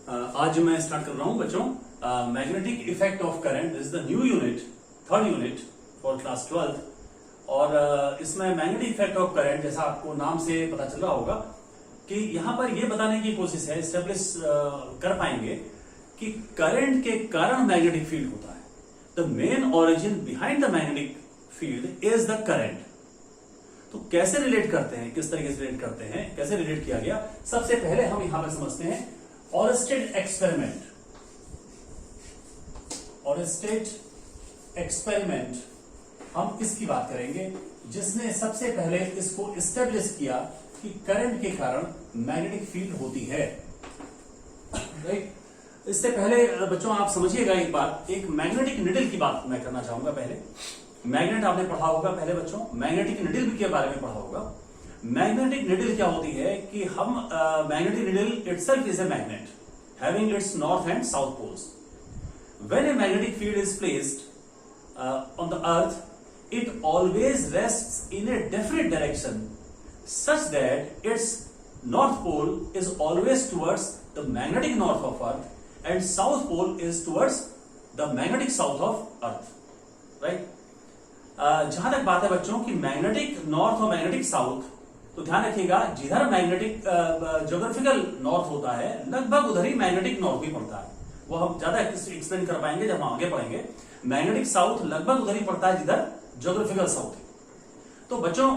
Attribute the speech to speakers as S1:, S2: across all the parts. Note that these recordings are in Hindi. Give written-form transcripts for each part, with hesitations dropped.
S1: आज मैं स्टार्ट कर रहा हूं बच्चों magnetic effect of current is the new unit, third unit for class 12। और इसमें मैग्नेटिक इफेक्ट ऑफ करंट जैसा आपको नाम से पता चल रहा होगा कि यहां पर यह बताने की कोशिश है, एस्टेब्लिश कर पाएंगे कि करंट के कारण मैग्नेटिक फील्ड होता है। The main origin behind the magnetic field is the current. तो कैसे रिलेट करते हैं, किस तरीके से रिलेट करते हैं, कैसे रिलेट किया गया, सबसे पहले हम यहां पर समझते हैं ऑरस्टेड एक्सपेरिमेंट। ऑरस्टेड एक्सपेरिमेंट हम इसकी बात करेंगे जिसने सबसे पहले इसको एस्टेब्लिश किया कि करंट के कारण मैग्नेटिक फील्ड होती है। राइट। इससे पहले बच्चों आप समझिएगा एक बात, एक मैग्नेटिक निडल की बात मैं करना चाहूंगा। पहले मैग्नेट आपने पढ़ा होगा, पहले बच्चों मैग्नेटिक निडल के बारे में पढ़ा होगा। मैग्नेटिक निडल क्या होती है कि हम magnetic needle itself is a magnet having its north and south poles. When a magnetic field is placed on the earth it always rests in a definite direction such that its north pole is always towards the magnetic north of earth and south pole is towards the magnetic south of earth, right? जहां तक बात है बच्चों की मैग्नेटिक नॉर्थ और मैग्नेटिक साउथ, तो ध्यान रखिएगा जिधर मैग्नेटिक ज्योग्राफिकल नॉर्थ होता है लगभग उधर ही मैग्नेटिक नॉर्थ भी पड़ता है। वो हम ज्यादा एक्सप्लेन कर पाएंगे जब हम आगे पढ़ेंगे। मैग्नेटिक साउथ लगभग उधर ही पड़ता है जिधर ज्योग्राफिकल साउथ है। तो बच्चों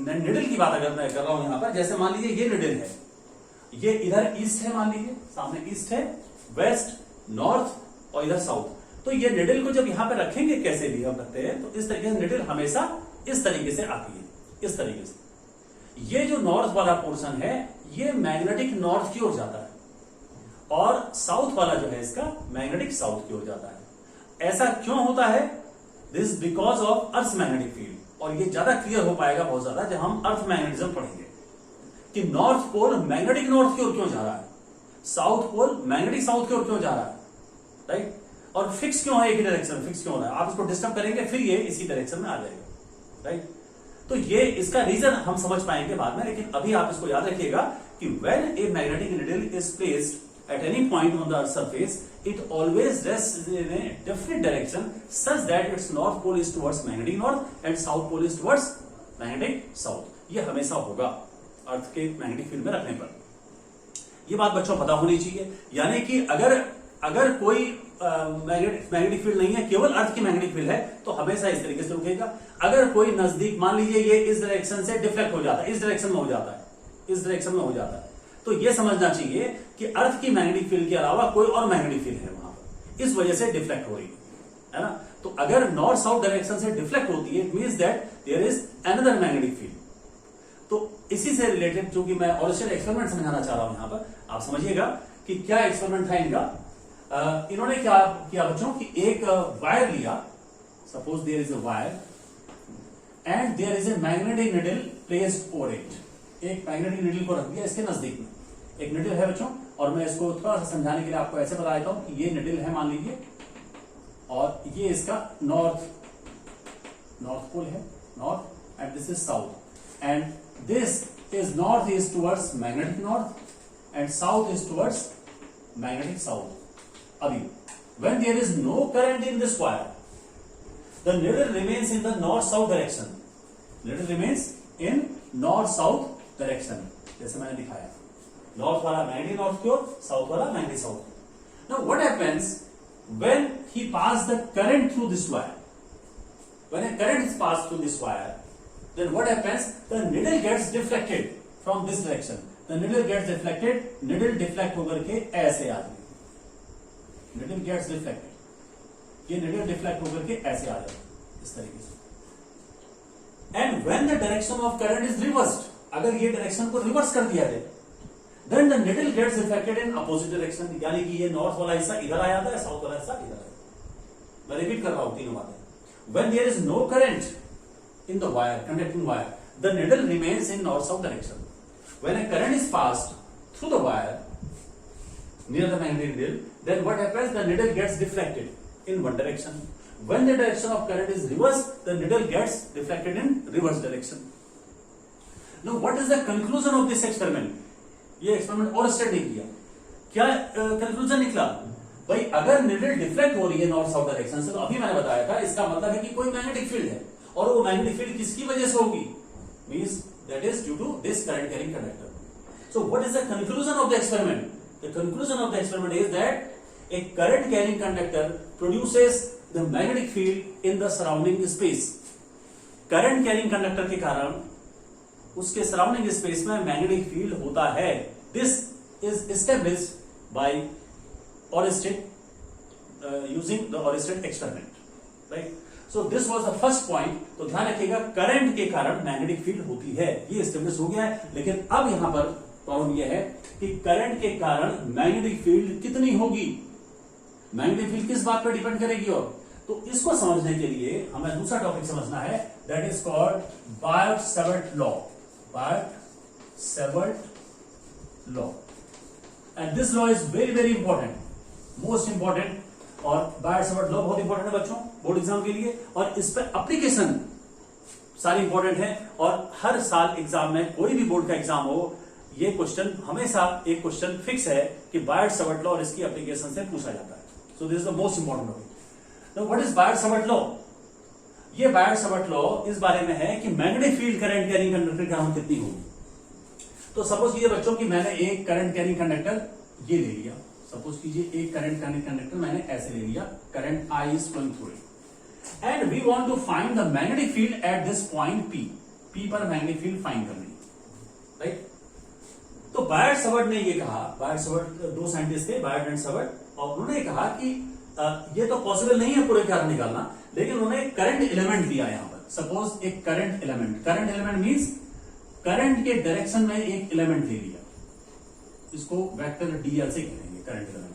S1: निडल की बात अगर मैं कर रहा हूं यहां पर, जैसे मान लीजिए ये निडल है, ये इधर ईस्ट है, मान लीजिए सामने ईस्ट है, वेस्ट, नॉर्थ और इधर साउथ। तो ये निडल को जब यहां पे रखेंगे, कैसे भी हम रखते हैं, तो इस तरीके से निडल हमेशा इस तरीके से आती है, इस तरीके से। ये जो नॉर्थ वाला पोर्शन है ये मैग्नेटिक नॉर्थ की ओर जाता है और साउथ वाला जो है इसका मैग्नेटिक साउथ की ओर जाता है। ऐसा क्यों होता है? This because of earth magnetic field. और ये ज्यादा क्लियर हो पाएगा बहुत ज्यादा जब हम अर्थ मैग्नेटिज्म पढ़ेंगे कि नॉर्थ पोल मैग्नेटिक नॉर्थ की ओर क्यों जा रहा है, साउथ पोल मैग्नेटिक साउथ की ओर क्यों जा रहा है, राइट। और फिक्स क्यों है, एक ही डायरेक्शन फिक्स क्यों हो रहा है। आप इसको डिस्टर्ब करेंगे फिर ये इसी डायरेक्शन में आ जाएगा, राइट। तो ये इसका रीजन हम समझ पाएंगे बाद में, लेकिन अभी आप इसको याद रखिएगा कि when a magnetic needle is placed at any point on the earth's surface it always rests in a definite direction such that its north pole is towards magnetic north and south pole is towards magnetic south। ये हमेशा होगा अर्थ के मैग्नेटिक फील्ड में रखने पर। ये बात बच्चों पता होनी चाहिए। यानी कि अगर कोई मैग्नेटिक फील्ड नहीं है, केवल अर्थ की मैग्नेटिक फील्ड है, तो हमेशा इस तरीके से रुकेगा। अगर कोई नजदीक, मान लीजिए ये इस डायरेक्शन से डिफ्लेक्ट हो जाता है, इस डायरेक्शन में हो जाता है, इस डायरेक्शन में हो जाता है, तो यह समझना चाहिए कि अर्थ की मैग्नेटिक फील्ड के अलावा कोई और मैग्नेटिक फील्ड है वहां पर, इस वजह से डिफ्लेक्ट हो रही है ना। तो अगर नॉर्थ साउथ डायरेक्शन से डिफ्लेक्ट होती है, it means that there is another magnetic field. तो इसी से रिलेटेड चूंकि मैं ऑरस्टेड एक्सपेरिमेंट समझाना चाह रहा हूं यहां पर, आप समझिएगा कि क्या एक्सपेरिमेंट था इनका। इन्होंने क्या किया बच्चों कि एक वायर लिया, suppose there is a wire and there is a magnetic needle placed over it. एक मैग्नेटिक निडल को रख दिया इसके नजदीक में, एक निडल है बच्चों, और मैं इसको थोड़ा सा समझाने के लिए आपको ऐसे बता देता हूं कि ये निडल है मान लीजिए, और ये इसका नॉर्थ पोल है, north, and this is south, and this is north is towards magnetic north and south is towards magnetic south. अभी when there is no current in this wire the needle remains in the north south direction. Needle remains in north south direction, जैसे मैंने दिखाया, नॉर्थ वाला मैग्नेटिक नॉर्थ की ओर, साउथ वाला magnetic south. Now what happens when he pass the current through this wire, when A current is pass through this wire, then what happens, the needle gets deflected from this direction, the needle gets deflected, needle deflect होकर के ऐसे आ जाएगी, needle gets deflected, ये needle deflect होकर के ऐसे आ जाएगी इस तरीके से। and when the direction of current is reversed, अगर ये डायरेक्शन को रिवर्स कर दिया जाए, then the needle gets deflected in opposite direction, यानी कि ये नॉर्थ वाला हिस्सा इधर आ जाता है, साउथ वाला हिस्सा इधर आ जाता है। मैं रिपीट कर रहा हूं तीनों बातें। when there is no current in the wire, conducting wire, the needle remains in north-south direction. When a current is passed through the wire near the magnetic needle, then what happens? The needle gets deflected in one direction. When the direction of current is reversed, the needle gets deflected in reverse direction. Now, what is the conclusion of this experiment? ये एक्सपेरिमेंट और स्टडी किया क्या कंक्लूजन निकला? भाई अगर निडल डिफ्लेक्ट हो रही है नॉर्थ साउथ डायरेक्शन से, तो अभी मैंने बताया था इसका मतलब है कि कोई मैग्नेटिक फील्ड है, और वो मैग्नेटिक फील्ड किसकी वजह से होगी? Means that is due to this current carrying conductor. So what is the conclusion of the experiment? The conclusion of the experiment is that a current carrying conductor produces the magnetic field in the surrounding space. Current carrying conductor के कारण उसके सराउंडिंग स्पेस में मैग्नेटिक फील्ड होता है। This is established by Oersted using the Oersted experiment, right? So this was the first point। तो ध्यान रखिएगा करंट के कारण मैग्नेटिक फील्ड होती है, ये एस्टेब्लिश हो गया है। लेकिन अब यहां पर प्रॉब्लम यह है कि करंट के कारण मैग्नेटिक फील्ड कितनी होगी? मैग्नेटिक फील्ड किस बात पर डिपेंड करेगी? और तो इसको समझने के लिए हमें दूसरा टॉपिक समझना है, that is called Biot Savart law. Biot Savart law, and this law is very very important, most important. और बायट-सैवर्ट लॉ बहुत इंपॉर्टेंट है बच्चों बोर्ड एग्जाम के लिए, और इस पर एप्लीकेशन सारी इंपॉर्टेंट है। और हर साल एग्जाम में, कोई भी बोर्ड का एग्जाम हो, ये क्वेश्चन हमेशा एक क्वेश्चन फिक्स है कि बायट-सैवर्ट लॉ और इसकी एप्लीकेशन से पूछा जाता है। So this is the most important topic. तो व्हाट इज बायट-सैवर्ट लॉ? ये बायट-सैवर्ट लॉ इस बारे में है कि magnetic field current carrying conductor के कारण कितनी होगी। तो सपोज कीजिए बच्चों कि मैंने एक करंट कैरिंग कंडक्टर ये ले लिया, सपोज कीजिए एक करंट कैरिंग कंडक्टर मैंने ऐसे ले लिया, current I is flowing through it, and we want to find the magnetic field at this point P। P पर मैग्नेटिक फील्ड फाइंड करनी, राइट? तो बायट-सैवर्ट ने ये कहा, बायट-सैवर्ट दो साइंटिस्ट थे, बायट एंड सैवर्ट, और उन्होंने कहा कि ये तो पॉसिबल नहीं है पूरे कारण निकालना, लेकिन उन्होंने एक करंट एलिमेंट दिया यहां पर। सपोज एक करंट एलिमेंट मींस करंट के डायरेक्शन में एक एलिमेंट ले लिया, इसको वेक्टर डीएल से कहेंगे current element.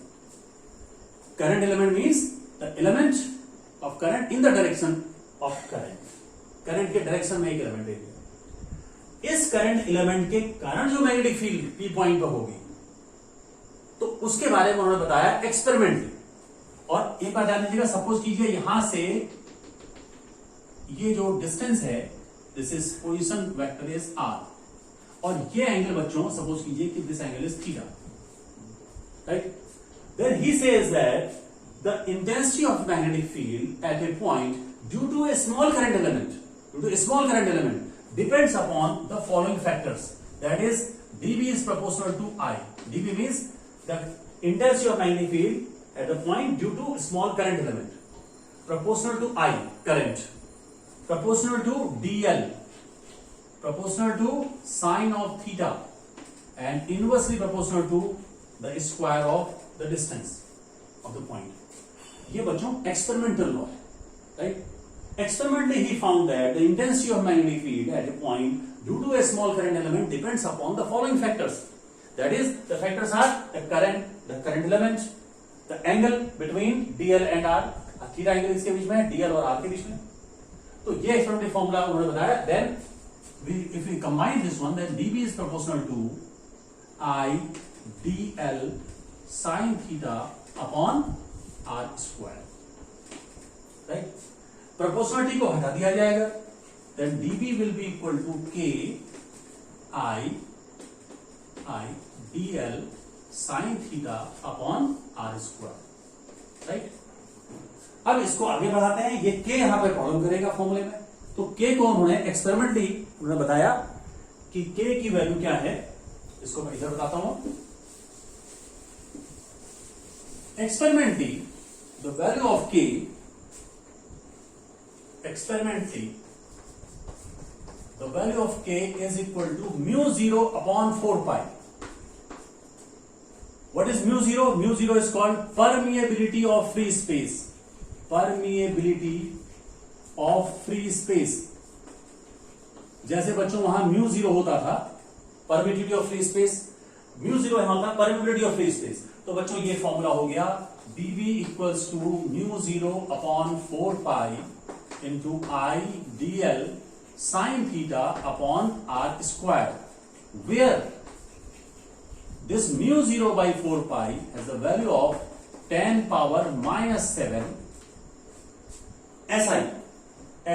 S1: Current element means the element of current in the direction of current. Current के डायरेक्शन में एक एलिमेंट ले लिया, इस करंट एलिमेंट के कारण जो मैग्नेटिक फील्ड पी पॉइंट पर होगी, तो उसके बारे में उन्होंने बताया एक्सपेरिमेंट। और एक बात ध्यान दीजिएगा, सपोज कीजिए यहां से ये जो डिस्टेंस है, this is position vector is r, और ये एंगल बच्चों सपोज कीजिए कि this angle is theta, right? Then he says that the intensity of magnetic field at a point due to a small current element depends upon the following factors, that is dB is proportional to I। dB means the intensity of magnetic field at the point due to small current element, proportional to I current, proportional to dl, proportional to sine of theta, and inversely proportional to the square of the distance of the point। ये बच्चों experimental law है, right? Experimentally he found that the intensity of magnetic field at a point due to a small current element depends upon the following factors, that is the factors are the current element, the angle between dl and r, theta angle इसके बीच में है, dl और r के बीच में। तो ये एक्सपेरिमेंटल फॉर्मूला उन्होंने बताया। Then if we combine this one, then dB is proportional to I dl sin theta upon r square, right? Proportionality को हटा दिया जाएगा, then dB will be equal to k I dl sin theta upon r square, right? अब इसको आगे बढ़ाते हैं, ये k यहां पर प्रॉब्लम करेगा फॉर्मूले में। तो k को उन्होंने एक्सपेरिमेंटली उन्होंने बताया कि k की वैल्यू क्या है, इसको मैं इधर बताता हूं। Experimentally the value of k, experimentally the value of k is equal to mu 0 upon 4 pi। what is mu 0? Mu 0 is called permeability of free space, permeability of free space। जैसे बच्चों वहां mu 0 होता था permeability of free space, mu 0 यहां होता है permeability of free space। तो बच्चों ये फॉर्मूला हो गया dB equals to mu 0 upon 4 pi into I dl sin theta upon r square, where this mu 0 by 4 pi has the value of 10 power minus 7 SI।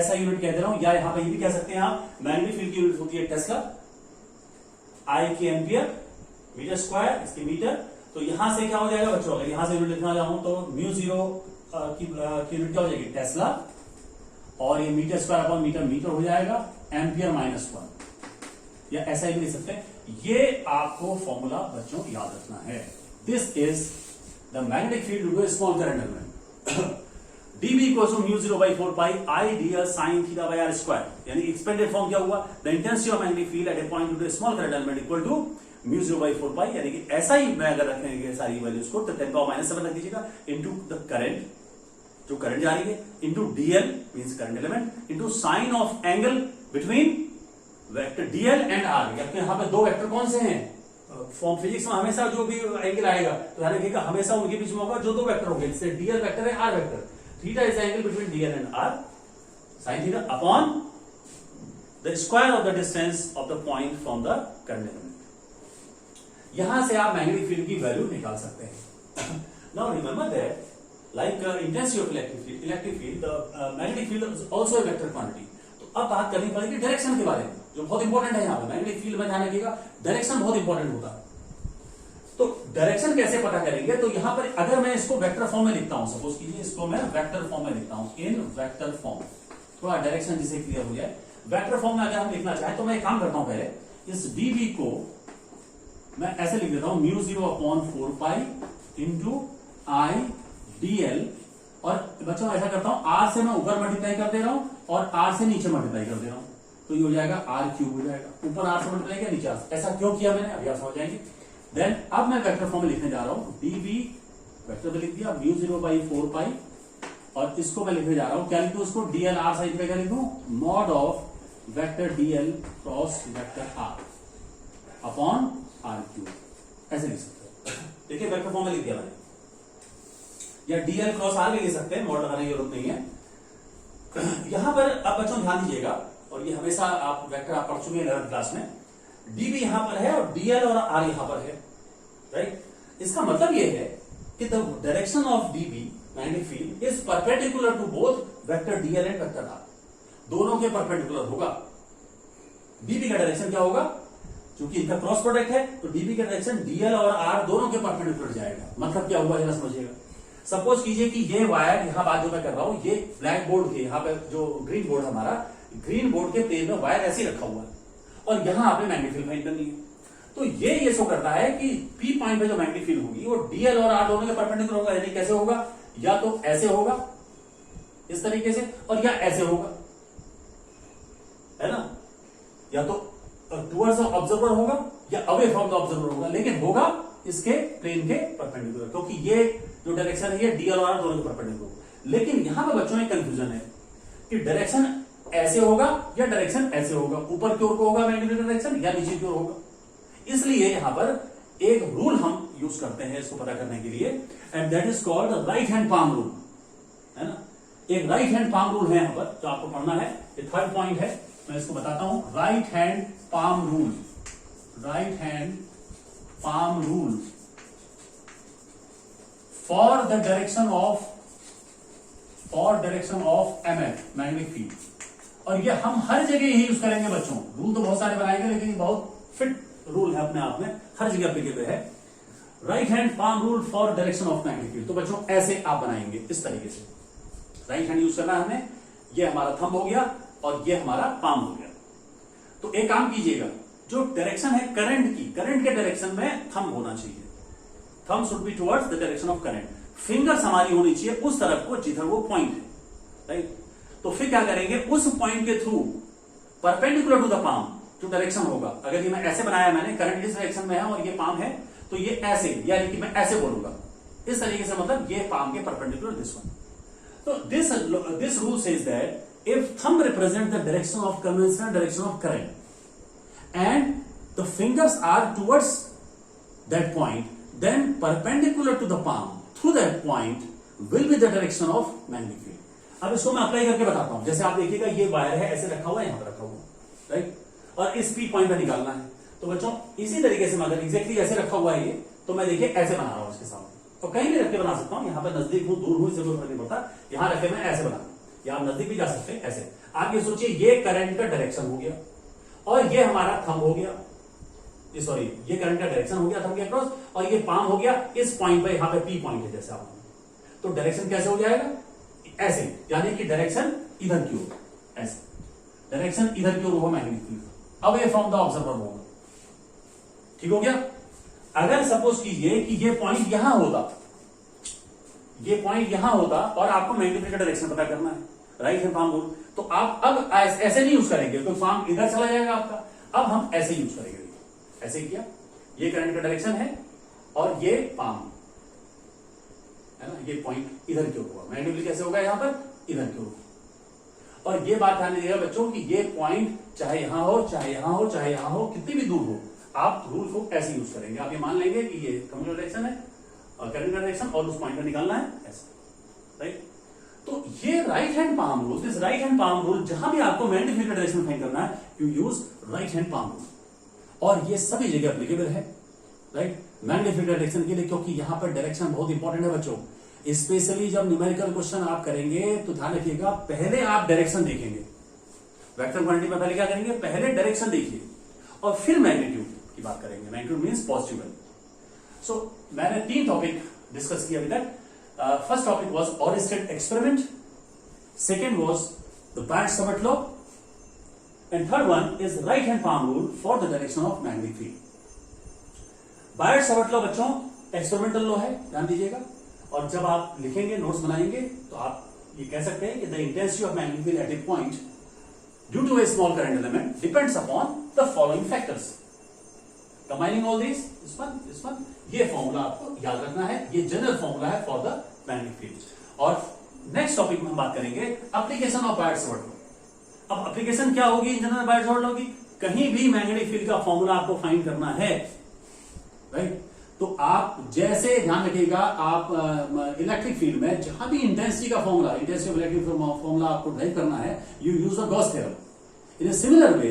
S1: SI unit कह दे रहा हूं, या यहां पर ये भी कह सकते हैं आप, मैग्नेटिक फील्ड की यूनिट होती है टेस्ला, I की एम्पियर, मीटर स्क्वायर इसके मीटर, तो यहां से क्या हो जाएगा बच्चों, अगर यहां से यूनिट लिखना चाहूं तो म्यू जीरो की यूनिट क्या हो जाएगी, टेस्ला, और ये metre square upon metre metre हो जाएगा, एम्पियर -1, या ऐसा ही लिख सकते हैं। ये आपको फॉर्मूला बच्चों याद रखना है। This is the magnetic field to small current element. dB equals to mu 0/4 pi I dl sin theta by r square, यानी एक्सपेंडेड फॉर्म क्या हुआ, the intensity of magnetic field at a point to small current element equal to mu 0/4 pi, यानी कि ऐसा ही मैं अगर रखेंगे सारी वैल्यूज को तो 10⁻⁷ रख दीजिएगा, इनटू द करंट, जो करंट जा रही है, into dl means current element, into sine of angle between vector dl and r। आपके यहां पे दो वेक्टर कौन से हैं, फॉर्म फिजिक्स में हमेशा जो भी एंगल आएगा तो ध्यान रखिएगा हमेशा उनके बीच में होगा जो दो वेक्टर होंगे, जैसे dl वेक्टर है, r vector, theta is the angle between dl and r, sin theta upon the square of the distance of the point from the current element. यहां से आप मैग्नेटिक फील्ड की वैल्यू निकाल सकते हैं। Now remember that like intensity of electric field, the magnetic field is also a vector quantity। तो अब बात करनी पड़ेगी डायरेक्शन के बारे में, जो बहुत इंपॉर्टेंट है। यहाँ पे मैग्नेटिक फील्ड में ध्यान रखिएगा, डायरेक्शन बहुत इंपॉर्टेंट होता है। तो डायरेक्शन कैसे पता करेंगे, तो यहां पर अगर मैं इसको वेक्टर फॉर्म में लिखता हूं, सपोज कीजिए इसको मैं वेक्टर फॉर्म में लिखता हूं, इन वेक्टर फॉर्म, थोड़ा डायरेक्शन जिसे क्लियर हो जाए। वेक्टर फॉर्म में अगर हम लिखना चाहें तो मैं एक काम करता हूं, पहले इस dB को मैं ऐसे लिख देता हूं, mu 0/4 pi into I dl, और बच्चों ऐसा करता हूं, r से मैं ऊपर मल्टीप्लाई कर दे रहा हूं और r से नीचे मल्टीप्लाई कर दे रहा हूं, तो ये हो जाएगा r³ हो जाएगा, ऊपर r से मल्टीप्लाई किया, नीचे r। ऐसा क्यों किया मैंने, अभी आप समझ जाएंगे। देन अब मैं वेक्टर फॉर्म में लिखने जा रहा हूं, dB वेक्टर में लिख दिया म्यू 0/4 पाई, और इसको मैं लिखने जा रहा हूं, क्या लिखूं उसको, dl r साइड पे क्या लिखूं, mod of vector dl cross vector r upon r³, ऐसे लिख सकते हैं। देखिए वेक्टर फॉर्म में लिख दिया मैंने, या dl क्रॉस r भी ले सकते हैं, मॉड लगाने की जरूरत नहीं है। यहां पर अब बच्चों ध्यान दीजिएगा, और ये हमेशा आप वेक्टर आप पढ़ चुके हैं 11th क्लास में, dB यहां पर है और dl और r यहां पर है, राइट। इसका मतलब ये है कि the direction of dB magnetic field is perpendicular to both vector dl and vector r, दोनों के परपेंडिकुलर होगा। dB का डायरेक्शन क्या होगा, क्योंकि इनका क्रॉस प्रोडक्ट है, तो dB का डायरेक्शन dl और r दोनों के परपेंडिकुलर जाएगा। मतलब क्या हुआ जरा समझिएगा। सपोज कीजिए कि ये वायर, यहां बात जो मैं कर रहा हूं, ये ब्लैक बोर्ड के, यहां पे जो ग्रीन बोर्ड हमारा, ग्रीन बोर्ड के प्लेन में वायर ऐसे रखा हुआ है, और यहां आपने मैग्नेटिक फील्ड फाइंड करनी है। तो ये शो करता है कि P पॉइंट पे जो मैग्नेटिक फील्ड होगी वो dl और r दोनों के परपेंडिकुलर होगा, यानी कैसे होगा, या तो ऐसे होगा इस तरीके से, और या ऐसे होगा, है ना, या तो टुवर्ड्स द ऑब्जर्वर होगा या अवे फ्रॉम द ऑब्जर्वर होगा, लेकिन होगा इसके प्लेन के परपेंडिकुलर, क्योंकि ये जो डायरेक्शन है ये dl और r दोनों के परपेंडिकुलर होगा। लेकिन यहां पर बच्चों में कंफ्यूजन है कि डायरेक्शन ऐसे होगा या डायरेक्शन ऐसे होगा, ऊपर की ओर को होगा मैग्नेटिक डायरेक्शन या नीचे की ओर होगा। इसलिए यहां पर एक रूल हम यूज करते हैं इसको पता करने के लिए, and that is called right hand palm rule, है ना। एक राइट हैंड पाम रूल है यहां पर जो आपको पढ़ना है, ये थर्ड पॉइंट है, मैं इसको बताता हूं। Right hand palm rule, right hand palm rule for the direction of MF magnetic field, और ये हम हर जगह यही यूज करेंगे बच्चों। रूल तो बहुत सारे बनाएंगे, लेकिन बहुत फिट रूल है अपने आप में, हर जगह एप्लीकेबल है। Right hand palm rule for direction of magnetic field, तो बच्चों ऐसे आप बनाएंगे इस तरीके से। राइट हैंड यूज करना है हमें, ये हमारा थंब हो गया और ये हमारा पाम हो गया। तो एक काम कीजिएगा, जो डायरेक्शन है करंट की, करंट के डायरेक्शन में थंब होना चाहिए, thumb should be towards the direction of current. Fingers हमारी होनी चाहिए उस तरफ को जिधर वो पॉइंट है, राइट। तो फिर क्या करेंगे, उस पॉइंट के through perpendicular to the palm जो डायरेक्शन होगा, अगर ये मैं ऐसे बनाया मैंने, करंट इस डायरेक्शन में है और ये पाम है, तो ये ऐसे, यानी कि मैं ऐसे बोलूंगा इस तरीके से, मतलब ये पाम के परपेंडिकुलर दिस वन। तो this rule says that if thumb represent the direction of conventional direction of current and the fingers are towards that point, then perpendicular to the palm through that point will be the direction of magnetic field। अब इसको मैं अप्लाई करके बताता हूं। जैसे आप देखिएगा ये वायर है, ऐसे रखा हुआ है, यहां पर रखा हुआ, राइट, और इस P पॉइंट पे निकालना है। तो बच्चों इसी तरीके से मैं अगर एग्जैक्टली ऐसे रखा हुआ है ये, तो मैं देखिए ऐसे बना रहा हूं इसके सामने, तो कहीं भी रख के बना सकता हूं, यहां पर नजदीक हूं दूर हूं इससे कोई फर्क नहीं पड़ता, यहां रखे मैं ऐसे बना, या आप नजदीक भी जा सकते हैं ऐसे। आप ये सोचिए ये करंट का डायरेक्शन हो गया और ये हमारा थंब हो गया, सॉरी ये करंट का डायरेक्शन हो गया थंब के अक्रॉस, और ये पाम हो गया इस पॉइंट पे, यहां पे पी पॉइंट है जैसे आप, तो डायरेक्शन कैसे हो जाएगा ऐसे, यानी कि डायरेक्शन इधर की ओर, ऐसे डायरेक्शन इधर की ओर होगा magnetic field, away from the observer होगा। ठीक हो गया। अगर सपोज कीजिए कि ये पॉइंट यहां होता, ये पॉइंट यहां होता और आपको मैग्नेटिक फील्ड का डायरेक्शन पता करना है, राइट हैंड पाम रूल, तो आप अब ऐसे नहीं यूज करेंगे, तो पाम इधर चला जाएगा आपका, अब हम ऐसे यूज करेंगे। ऐसे किया, ये करंट का डायरेक्शन है और ये पाम है ना, ये पॉइंट इधर की ओर होगा, मैग्नेटिक फील्ड कैसे होगा यहां पर इधर की ओर। और ये बात ध्यान दीजिएगा बच्चों कि ये पॉइंट चाहे यहां हो चाहे यहां हो चाहे यहां हो, कितनी भी दूर हो, आप रूल को ऐसे यूज करेंगे। आप ये मान लेंगे कि ये कम्युनिटी डायरेक्शन है और करंट का डायरेक्शन, और उस पॉइंट का निकालना है ऐसे, राइट। तो ये right hand palm rule, this right hand palm rule, जहां भी आपको मैग्नेटिक फील्ड का डायरेक्शन फाइंड करना है, you use right hand palm rule, और ये सभी जगह एप्लीकेबल है, राइट, मैग्नेटिक फील्ड डायरेक्शन के लिए, क्योंकि यहां पर डायरेक्शन बहुत इंपॉर्टेंट है बच्चों। स्पेशली जब न्यूमेरिकल क्वेश्चन आप करेंगे तो ध्यान रखिएगा, पहले आप डायरेक्शन देखेंगे, वेक्टर क्वांटिटी में पहले क्या करेंगे, पहले डायरेक्शन देखिए और फिर मैग्नीट्यूड की बात करेंगे। Magnitude means positive value. So मैंने 3 टॉपिक डिस्कस किया अभी तक। First topic was Oersted experiment, second was the Biot Savart law, and third one is right hand palm rule for the direction of magnetic field. Biot Savart law बच्चों एक्सपेरिमेंटल लॉ है, ध्यान दीजिएगा, और जब आप लिखेंगे, नोट्स बनाएंगे, तो आप ये कह सकते हैं कि the intensity of magnetic field at a point due to a small current element depends upon the following factors. Combining all this, इस वन, ये फॉर्मूला आपको याद रखना है, ये जनरल फॉर्मूला है फॉर द मैग्नेटिक फील्ड। और नेक्स्ट टॉपिक में हम बात करेंगे एप्लीकेशन ऑफ बायट-सावर्त लॉ। अब एप्लीकेशन क्या होगी इन जनरल बायट-सावर्त लॉ की, कहीं भी मैग्नेटिक फील्ड का फॉर्मूला आपको फाइंड करना है, राइट, तो आप जैसे ध्यान रखिएगा, आप इलेक्ट्रिक फील्ड में जहां भी इंटेंसिटी का formula, intensity of electric formula आपको ड्राइव करना है, you use the Gauss theorem. In a similar way,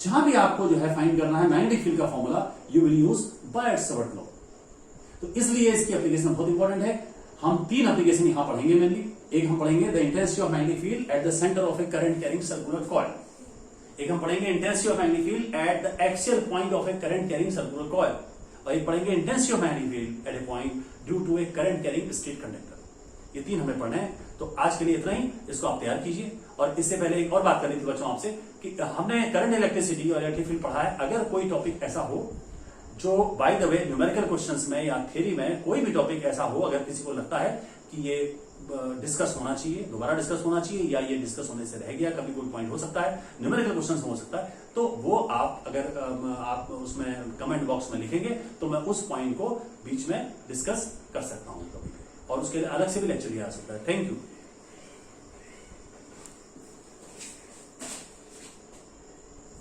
S1: जहां भी आपको जो है फाइंड करना है मैग्नेटिक फील्ड का formula, you will use Biot Savart law. तो इसलिए इसकी एप्लीकेशन बहुत इंपॉर्टेंट है। हम 3 एप्लीकेशन यहां पढ़ेंगे मेनली। एक हम पढ़ेंगे the intensity of magnetic field at the centre of a current carrying circular coil. एक हम पढ़ेंगे intensity of magnetic field at the axial point of a current carrying circular coil, और एक पढ़ेंगे intensity of magnetic field at a point due to a current carrying straight conductor. ये 3 हमें पढ़ने हैं। तो आज के लिए इतना ही, इसको आप तैयार कीजिए। और इससे पहले एक और बात करनी थी बच्चों आपसे कि हमने करंट इलेक्ट्रिसिटी और इलेक्ट्रिक फील्ड पढ़ा है। अगर कोई टॉपिक ऐसा हो जो by the way numerical questions में या थ्योरी में कोई भी टॉपिक ऐसा हो, अगर किसी को लगता है कि ये डिस्कस होना चाहिए, दोबारा डिस्कस होना चाहिए, या ये डिस्कस होने से रह गया, कभी कोई पॉइंट हो सकता है, न्यूमेरिकल क्वेश्चन हो सकता है, तो वो आप अगर आप उसमें कमेंट बॉक्स में लिखेंगे तो मैं उस पॉइंट को बीच में डिस्कस कर सकता हूं कभी, और उसके लिए अलग से भी लेक्चर लिया जा सकता है। Thank you.